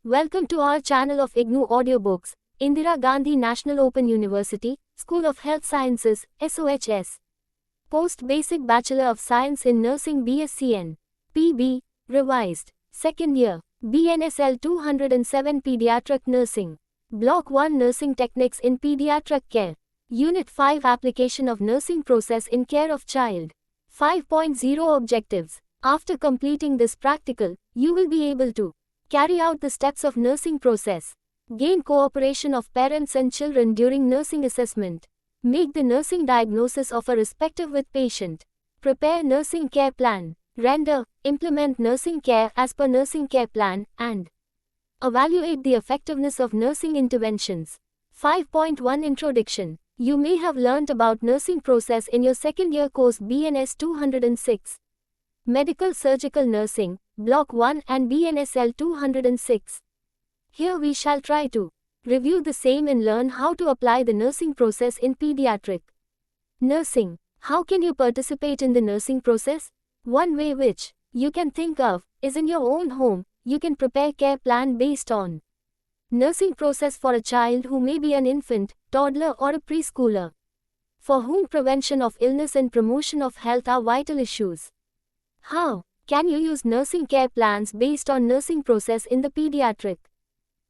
Welcome to our channel of IGNOU Audiobooks, Indira Gandhi National Open University, School of Health Sciences, SOHS. Post-Basic Bachelor of Science in Nursing BSc PB, Revised, Second Year, BNSL 207 Pediatric Nursing. Block 1 Nursing Techniques in Pediatric Care. Unit 5 Application of Nursing Process in Care of Child. 5.0 Objectives. After completing this practical, you will be able to carry out the steps of nursing process, gain cooperation of parents and children during nursing assessment, make the nursing diagnosis of a respective with patient, prepare nursing care plan, render, implement nursing care as per nursing care plan, and evaluate the effectiveness of nursing interventions. 5.1 Introduction. You may have learnt about nursing process in your second year course BNS 206. Medical Surgical Nursing, Block 1 and BNSL 206. Here we shall try to review the same and learn how to apply the nursing process in pediatric nursing. How can you participate in the nursing process? One way which you can think of is in your own home. You can prepare care plan based on nursing process for a child who may be an infant, toddler or a preschooler, for whom prevention of illness and promotion of health are vital issues. How can you use nursing care plans based on nursing process in the pediatric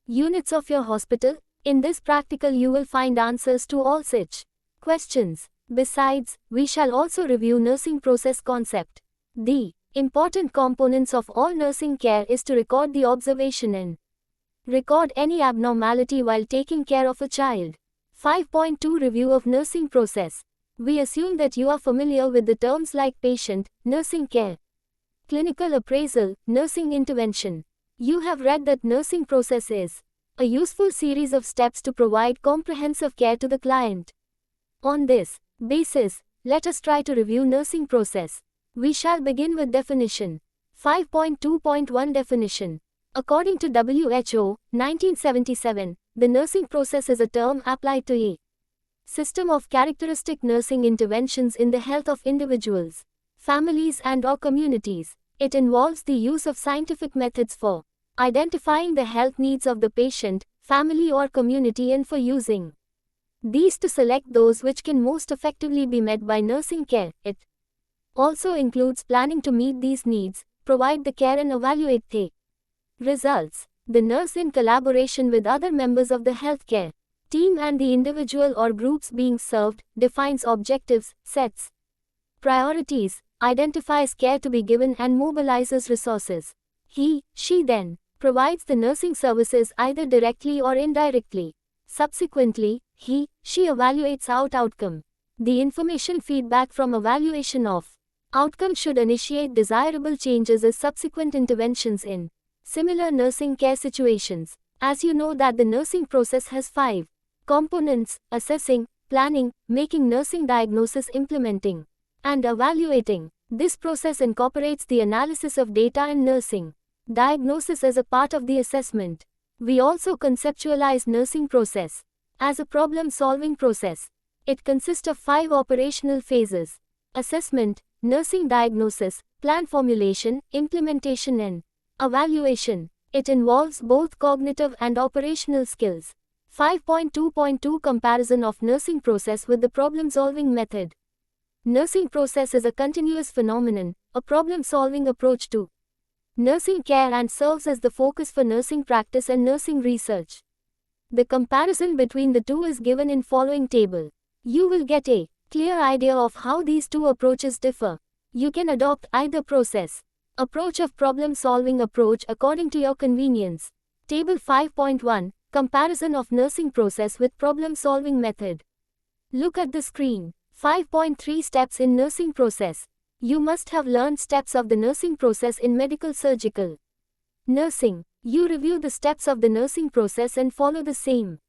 units of your hospital? In this practical you will find answers to all such questions. Besides, we shall also review nursing process concept. The important components of all nursing care is to record the observation and record any abnormality while taking care of a child. 5.2 Review of nursing process. We assume that you are familiar with the terms like patient, nursing care, clinical appraisal, nursing intervention. You have read that nursing process is a useful series of steps to provide comprehensive care to the client. On this basis, let us try to review nursing process. We shall begin with definition. 5.2.1 Definition. According to WHO, 1977, the nursing process is a term applied to a system of characteristic nursing interventions in the health of individuals, families and/or communities. It involves the use of scientific methods for identifying the health needs of the patient, family or community and for using these to select those which can most effectively be met by nursing care. It also includes planning to meet these needs, provide the care and evaluate the results. The nurse, in collaboration with other members of the healthcare team and the individual or groups being served, defines objectives, sets priorities, identifies care to be given and mobilizes resources. She then provides the nursing services either directly or indirectly. Subsequently, she evaluates outcome. The information feedback from evaluation of outcome should initiate desirable changes as subsequent interventions in similar nursing care situations. As you know that the nursing process has 5 components: assessing, planning, making nursing diagnosis, implementing, and evaluating. This process incorporates the analysis of data and nursing diagnosis as a part of the assessment. We also conceptualize nursing process as a problem-solving process. It consists of 5 operational phases: assessment, nursing diagnosis, plan formulation, implementation and evaluation. It involves both cognitive and operational skills. 5.2.2 Comparison of nursing process with the problem-solving method. Nursing process is a continuous phenomenon, a problem-solving approach to nursing care and serves as the focus for nursing practice and nursing research. The comparison between the two is given in following table. You will get a clear idea of how these two approaches differ. You can adopt either process approach of problem-solving approach according to your convenience. Table 5.1 Comparison of nursing process with problem-solving method. Look at the screen. 5.3 Steps in nursing process. You must have learned steps of the nursing process in medical surgical nursing. You review the steps of the nursing process and follow the same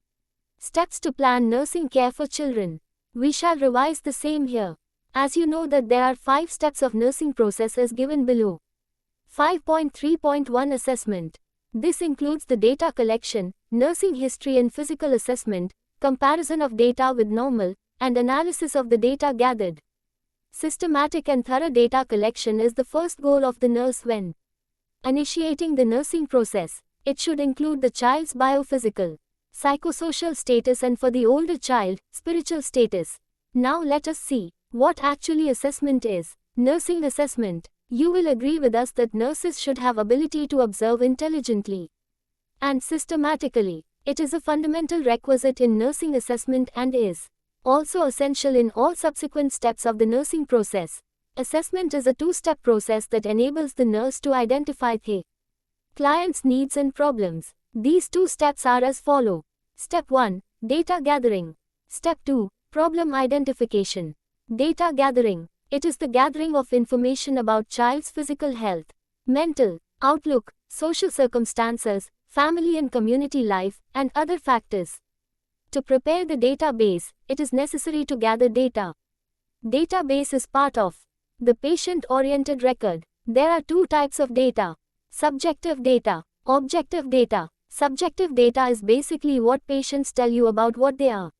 steps to plan nursing care for children. We shall revise the same here. As you know that there are 5 steps of nursing process as given below. 5.3.1 Assessment. This includes the data collection, nursing history and physical assessment, comparison of data with normal, and analysis of the data gathered. Systematic and thorough data collection is the first goal of the nurse when initiating the nursing process. It should include the child's biophysical, psychosocial status and for the older child, spiritual status. Now let us see what actually assessment is. Nursing assessment. You will agree with us that nurses should have ability to observe intelligently and systematically. It is a fundamental requisite in nursing assessment and is also essential in all subsequent steps of the nursing process. Assessment is a two-step process that enables the nurse to identify the client's needs and problems. These two steps are as follow. Step 1. Data gathering. Step 2. Problem identification. Data gathering. It is the gathering of information about child's physical health, mental outlook, social circumstances, family and community life, and other factors. To prepare the database, it is necessary to gather data. Database is part of the patient-oriented record. There are two types of data: subjective data, objective data. Subjective data is basically what patients tell you about what they are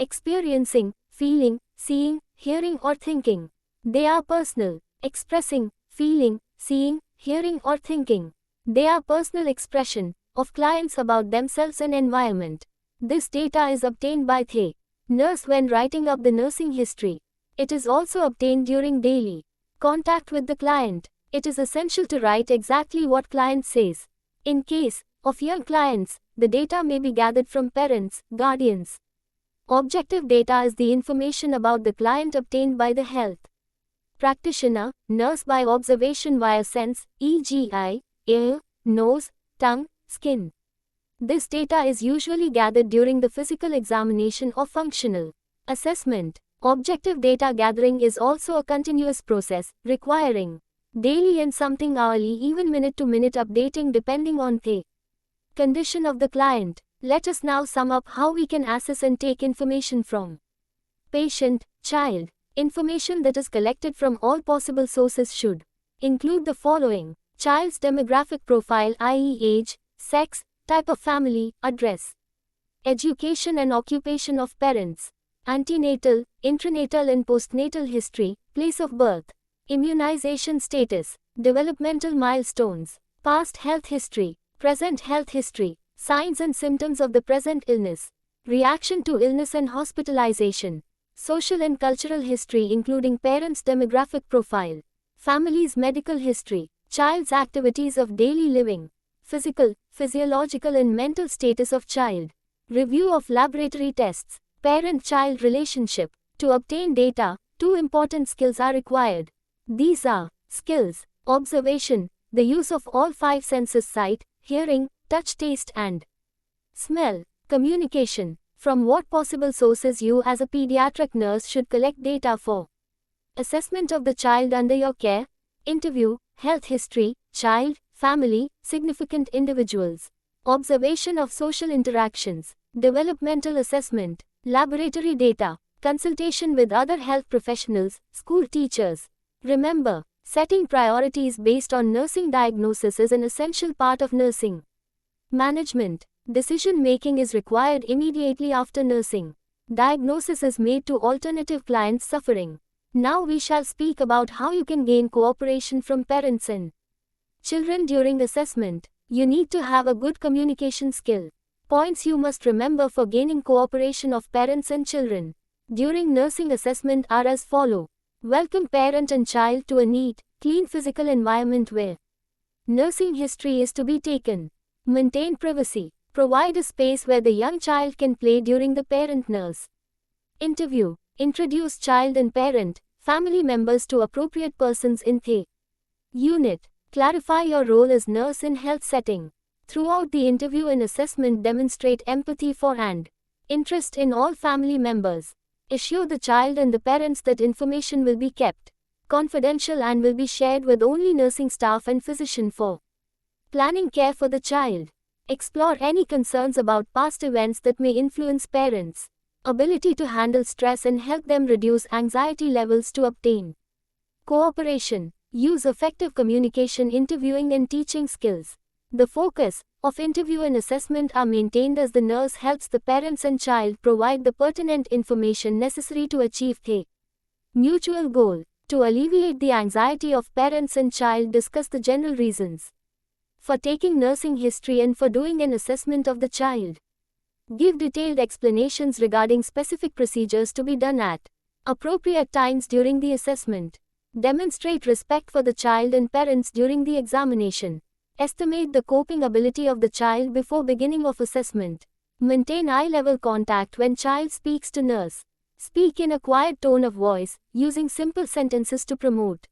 experiencing, feeling, seeing, hearing or thinking. They are personal, expressing, feeling, seeing, hearing or thinking. They are personal expression of clients about themselves and environment. This data is obtained by the nurse when writing up the nursing history. It is also obtained during daily contact with the client. It is essential to write exactly what client says. In case of young clients, the data may be gathered from parents, guardians. Objective data is the information about the client obtained by the health practitioner, nurse by observation via sense, e.g. eye, ear, nose, tongue, skin. This data is usually gathered during the physical examination or functional assessment. Objective data gathering is also a continuous process, requiring daily and something hourly, even minute-to-minute updating depending on the condition of the client. Let us now sum up how we can assess and take information from patient, child. Information that is collected from all possible sources should include the following: child's demographic profile, i.e. age, sex, type of family, address, education and occupation of parents, antenatal, intranatal and postnatal history, place of birth, immunization status, developmental milestones, past health history, present health history, signs and symptoms of the present illness, reaction to illness and hospitalization, social and cultural history including parents' demographic profile, family's medical history, child's activities of daily living, physical, physiological and mental status of child, review of laboratory tests, parent-child relationship. To obtain data, two important skills are required. These are skills: observation, the use of all five senses: sight, hearing, touch, taste and smell; communication. From what possible sources you as a pediatric nurse should collect data for assessment of the child under your care: interview, health history, child, family, significant individuals, observation of social interactions, developmental assessment, laboratory data, consultation with other health professionals, school teachers. Remember, setting priorities based on nursing diagnosis is an essential part of nursing management. Decision-making is required immediately after nursing diagnosis is made to alternative clients suffering. Now we shall speak about how you can gain cooperation from parents and children during assessment. You need to have a good communication skill. Points you must remember for gaining cooperation of parents and children during nursing assessment are as follow. Welcome parent and child to a neat, clean physical environment where nursing history is to be taken. Maintain privacy. Provide a space where the young child can play during the parent-nurse interview. Introduce child and parent, family members to appropriate persons in the unit. Clarify your role as nurse in health setting. Throughout the interview and assessment, demonstrate empathy for and interest in all family members. Assure the child and the parents that information will be kept confidential and will be shared with only nursing staff and physician for planning care for the child. Explore any concerns about past events that may influence parents' ability to handle stress and help them reduce anxiety levels to obtain cooperation. Use effective communication, interviewing and teaching skills. The focus of interview and assessment are maintained as the nurse helps the parents and child provide the pertinent information necessary to achieve the mutual goal. To alleviate the anxiety of parents and child, discuss the general reasons for taking nursing history and for doing an assessment of the child. Give detailed explanations regarding specific procedures to be done at appropriate times during the assessment. Demonstrate respect for the child and parents during the examination. Estimate the coping ability of the child before beginning of assessment. Maintain eye-level contact when child speaks to nurse. Speak in a quiet tone of voice, using simple sentences to promote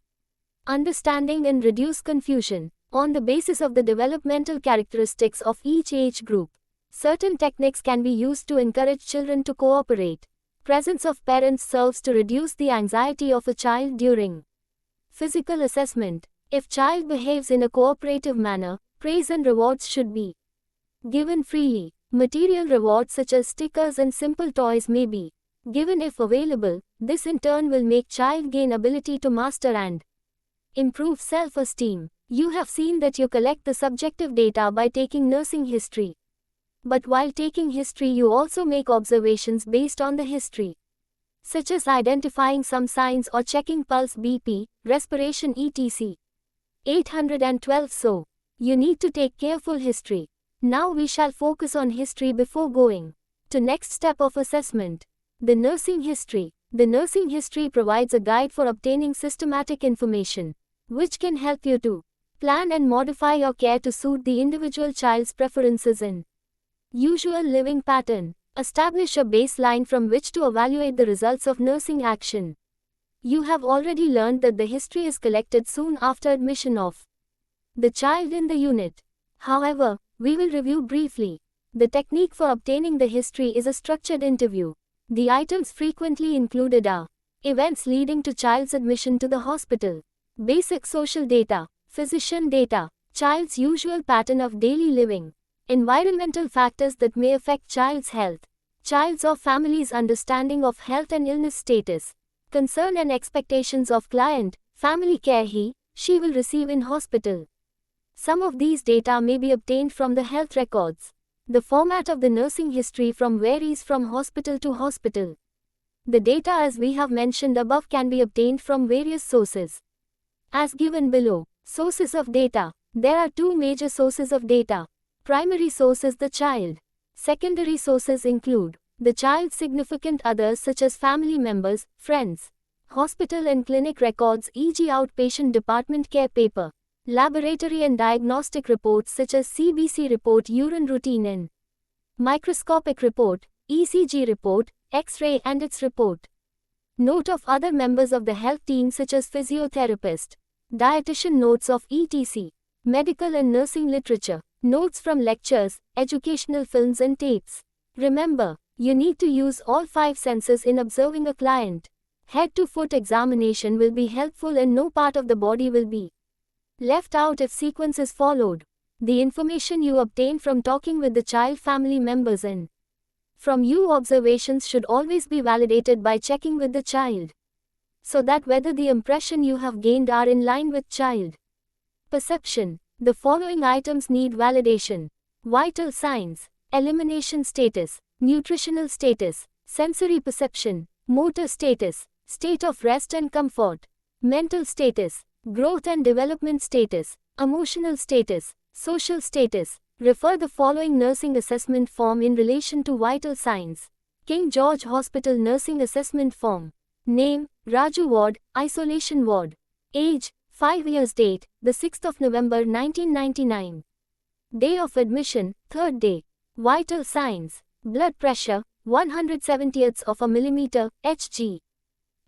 understanding and reduce confusion. On the basis of the developmental characteristics of each age group, certain techniques can be used to encourage children to cooperate. Presence of parents serves to reduce the anxiety of a child during physical assessment. If child behaves in a cooperative manner, praise and rewards should be given freely. Material rewards such as stickers and simple toys may be given if available. This in turn will make child gain ability to master and improve self-esteem. You have seen that you collect the subjective data by taking nursing history. But while taking history, you also make observations based on the history, such as identifying some signs or checking pulse, BP, respiration etc. 812. So, you need to take careful history. Now we shall focus on history before going to next step of assessment. The nursing history. The nursing history provides a guide for obtaining systematic information, which can help you to plan and modify your care to suit the individual child's preferences and usual living pattern. Establish a baseline from which to evaluate the results of nursing action. You have already learned that the history is collected soon after admission of the child in the unit. However, we will review briefly. The technique for obtaining the history is a structured interview. The items frequently included are events leading to child's admission to the hospital, basic social data, physician data, child's usual pattern of daily living, environmental factors that may affect child's health, child's or family's understanding of health and illness status, concern and expectations of client, family care she will receive in hospital. Some of these data may be obtained from the health records. The format of the nursing history varies from hospital to hospital. The data as we have mentioned above can be obtained from various sources, as given below. Sources of data. There are two major sources of data. Primary source is the child. Secondary sources include the child's significant others such as family members, friends, hospital and clinic records e.g. outpatient department care paper, laboratory and diagnostic reports such as CBC report, urine routine and microscopic report, ECG report, X-ray and its report. Note of other members of the health team such as physiotherapist, dietitian, notes of etc. Medical and nursing literature, notes from lectures, educational films and tapes. Remember, you need to use all 5 senses in observing a client. Head to foot examination will be helpful and no part of the body will be left out if sequence is followed. The information you obtain from talking with the child, family members and from you observations should always be validated by checking with the child, so that whether the impression you have gained are in line with child perception. The following items need validation: vital signs, elimination status, nutritional status, sensory perception, motor status, state of rest and comfort, mental status, growth and development status, emotional status, social status. Refer the following nursing assessment form in relation to vital signs. King George Hospital Nursing Assessment Form. Name, Raju Ward, Isolation Ward. Age, 5 years. Date, the 6th of November 1999. Day of admission, 3rd day. Vital signs. Blood pressure, 1/170th of a millimeter, Hg.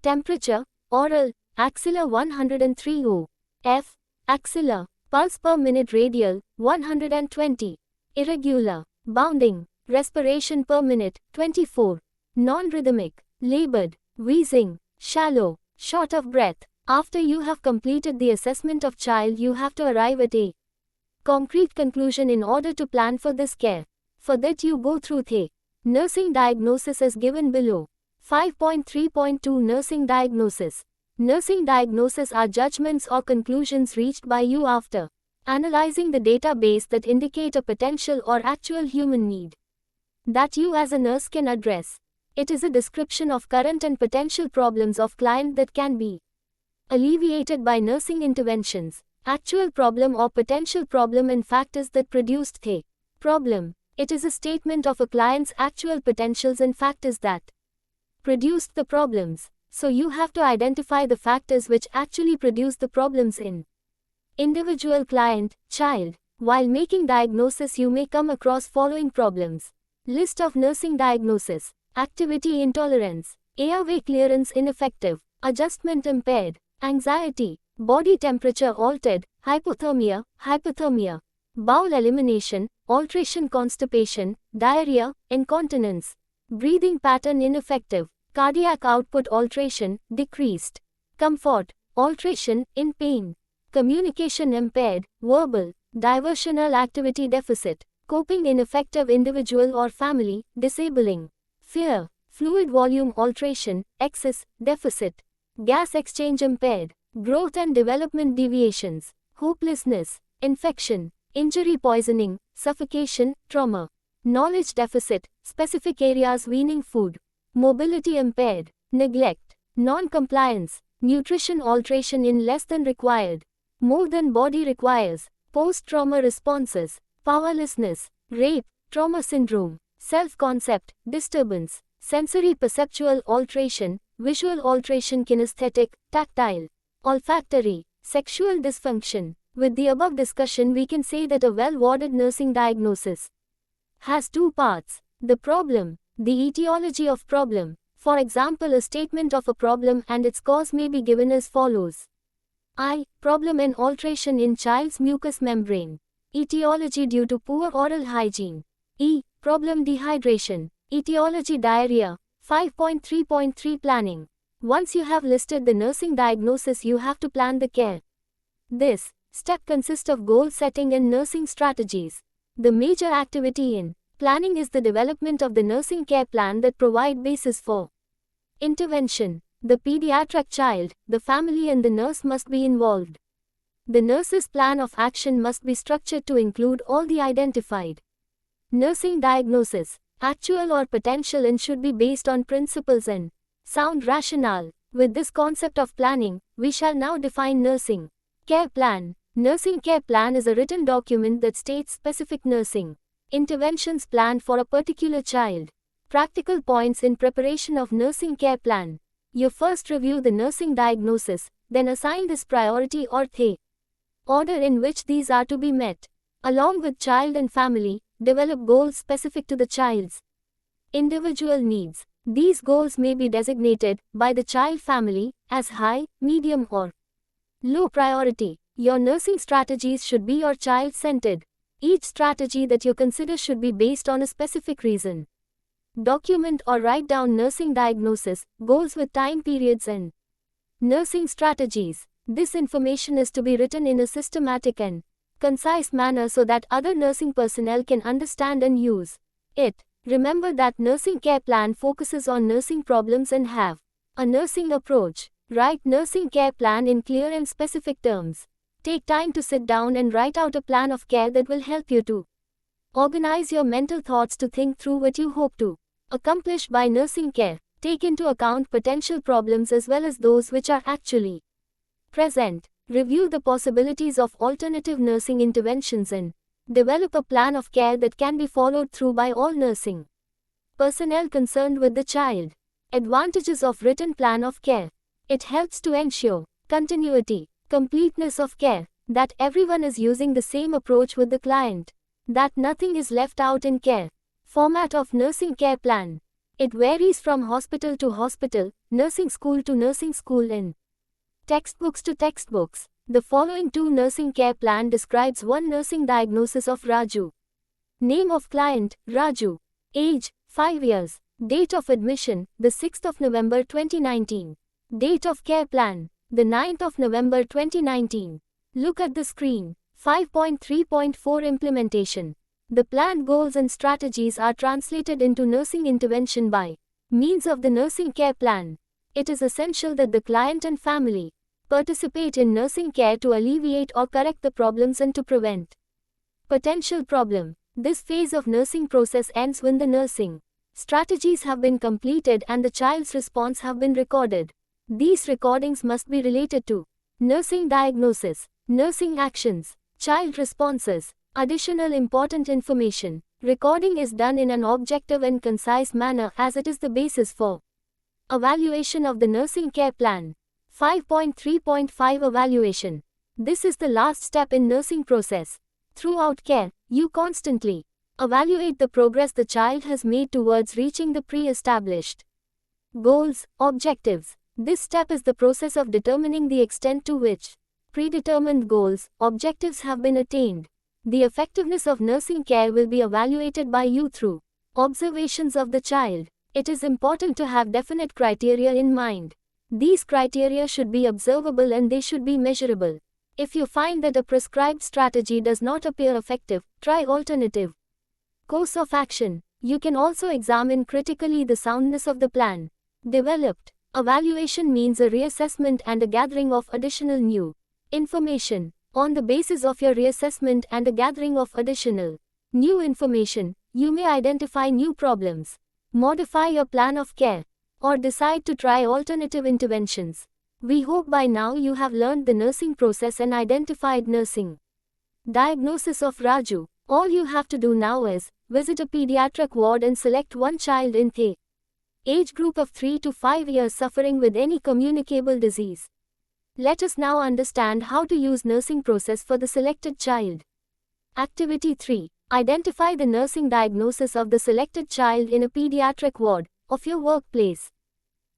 Temperature, oral, axilla 103 O. F. Axilla. Pulse per minute radial, 120. Irregular. Bounding. Respiration per minute, 24. Non-rhythmic. Labored. Wheezing. Shallow. Short of breath. After you have completed the assessment of child, you have to arrive at a concrete conclusion in order to plan for this care. For that you go through the nursing diagnosis as given below. 5.3.2 Nursing diagnosis. Nursing diagnosis are judgments or conclusions reached by you after analyzing the database that indicate a potential or actual human need that you as a nurse can address. It is a description of current and potential problems of client that can be alleviated by nursing interventions. Actual problem or potential problem in factors that produced the problem. It is a statement of a client's actual potentials and factors that produced the problems. So you have to identify the factors which actually produce the problems in individual client, child. While making diagnosis you may come across following problems. List of nursing diagnosis. Activity intolerance. Airway clearance ineffective. Adjustment impaired. Anxiety. Body temperature altered. Hypothermia. Bowel elimination. Alteration constipation. Diarrhea. Incontinence. Breathing pattern ineffective. Cardiac output alteration, decreased. Comfort, alteration, in pain. Communication impaired, verbal. Diversional activity deficit. Coping ineffective individual or family, disabling. Fear, fluid volume alteration, excess, deficit. Gas exchange impaired. Growth and development deviations. Hopelessness, infection, injury poisoning, suffocation, trauma. Knowledge deficit, specific areas weaning food. Mobility impaired, neglect, non-compliance, nutrition alteration in less than required, more than body requires, post-trauma responses, powerlessness, rape, trauma syndrome, self-concept, disturbance, sensory perceptual alteration, visual alteration kinesthetic, tactile, olfactory, sexual dysfunction. With the above discussion we can say that a well-worded nursing diagnosis has two parts. The problem, the etiology of problem. For example, a statement of a problem and its cause may be given as follows. I. Problem an alteration in child's mucous membrane. Etiology due to poor oral hygiene. E. Problem dehydration. Etiology diarrhea. 5.3.3 Planning. Once you have listed the nursing diagnosis you have to plan the care. This step consists of goal setting and nursing strategies. The major activity in planning is the development of the nursing care plan that provide basis for intervention. The pediatric child, the family and the nurse must be involved. The nurse's plan of action must be structured to include all the identified nursing diagnosis, actual or potential, and should be based on principles and sound rationale. With this concept of planning, we shall now define nursing care plan. Nursing care plan is a written document that states specific nursing interventions planned for a particular child. Practical points in preparation of nursing care plan. You first review the nursing diagnosis, then assign this priority or the order in which these are to be met. Along with child and family, develop goals specific to the child's individual needs. These goals may be designated by the child family as high, medium or low priority. Your nursing strategies should be your child-centered. Each strategy that you consider should be based on a specific reason. Document or write down nursing diagnosis, goals with time periods and nursing strategies. This information is to be written in a systematic and concise manner so that other nursing personnel can understand and use it. Remember that nursing care plan focuses on nursing problems and have a nursing approach. Write nursing care plan in clear and specific terms. Take time to sit down and write out a plan of care that will help you to organize your mental thoughts to think through what you hope to accomplish by nursing care. Take into account potential problems as well as those which are actually present. Review the possibilities of alternative nursing interventions and develop a plan of care that can be followed through by all nursing personnel concerned with the child. Advantages of written plan of care. It helps to ensure continuity, completeness of care, that everyone is using the same approach with the client, that nothing is left out in care. Format of nursing care plan. It varies from hospital to hospital, nursing school to nursing school and textbooks to textbooks. The following two nursing care plan describes one nursing diagnosis of Raju. Name of client, Raju. Age, 5 years. Date of admission, the 6th of November 2019. Date of care plan, the 9th of November 2019. Look at the screen. 5.3.4 Implementation. The planned goals and strategies are translated into nursing intervention by means of the nursing care plan. It is essential that the client and family participate in nursing care to alleviate or correct the problems and to prevent potential problem. This phase of nursing process ends when the nursing strategies have been completed and the child's response have been recorded. These recordings must be related to nursing diagnosis. Nursing actions. Child responses. Additional important information. Recording is done in an objective and concise manner as it is the basis for evaluation of the nursing care plan. 5.3.5 Evaluation. This is the last step in nursing process. Throughout care, you constantly evaluate the progress the child has made towards reaching the pre-established goals, objectives. This step is the process of determining the extent to which predetermined goals, objectives have been attained. The effectiveness of nursing care will be evaluated by you through observations of the child. It is important to have definite criteria in mind. These criteria should be observable and they should be measurable. If you find that a prescribed strategy does not appear effective, try alternative course of action. You can also examine critically the soundness of the plan developed. Evaluation means a reassessment and a gathering of additional new information. On the basis of your reassessment and a gathering of additional new information, you may identify new problems, modify your plan of care, or decide to try alternative interventions. We hope by now you have learned the nursing process and identified nursing diagnosis of Raju. All you have to do now is visit a pediatric ward and select one child in the age group of 3 to 5 years suffering with any communicable disease. Let us now understand how to use nursing process for the selected child. Activity 3. Identify the nursing diagnosis of the selected child in a pediatric ward of your workplace.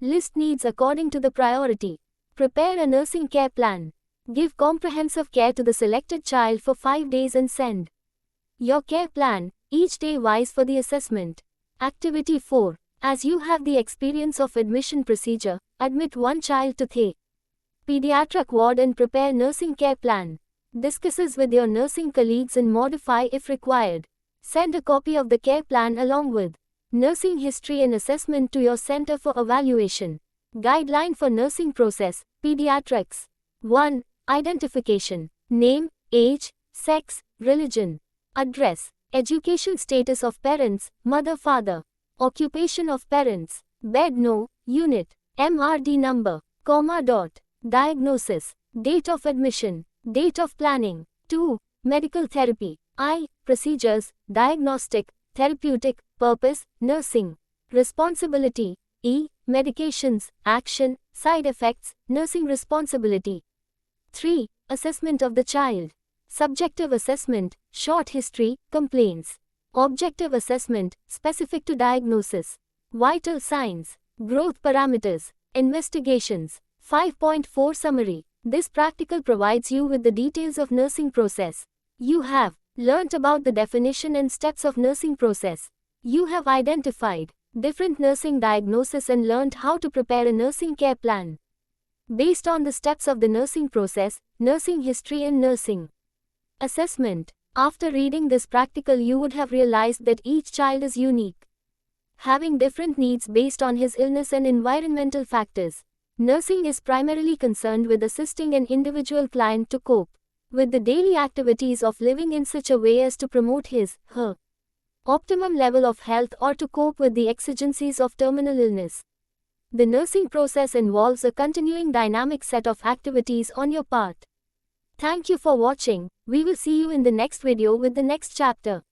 List needs according to the priority. Prepare a nursing care plan. Give comprehensive care to the selected child for 5 days and send your care plan, each day wise for the assessment. Activity 4. As you have the experience of admission procedure, admit one child to the pediatric ward and prepare nursing care plan. Discusses with your nursing colleagues and modify if required. Send a copy of the care plan along with nursing history and assessment to your center for evaluation. Guideline for nursing process, pediatrics. 1. Identification. Name, age, sex, religion, address, education status of parents, mother, father, occupation of parents, bed no, unit, MRD number, comma dot. Diagnosis, date of admission, date of planning. 2. Medical therapy. I. Procedures, diagnostic, therapeutic, purpose, nursing. Responsibility. E. Medications, action, side effects, nursing responsibility. 3. Assessment of the child. Subjective assessment, short history, complaints. Objective assessment, specific to diagnosis. Vital signs, growth parameters, investigations. 5.4 Summary. This practical provides you with the details of nursing process. You have learnt about the definition and steps of nursing process. You have identified different nursing diagnosis and learnt how to prepare a nursing care plan based on the steps of the nursing process, nursing history and nursing assessment. After reading this practical, you would have realized that each child is unique, having different needs based on his illness and environmental factors. Nursing is primarily concerned with assisting an individual client to cope with the daily activities of living in such a way as to promote his/her optimum level of health or to cope with the exigencies of terminal illness. The nursing process involves a continuing dynamic set of activities on your part. Thank you for watching. We will see you in the next video with the next chapter.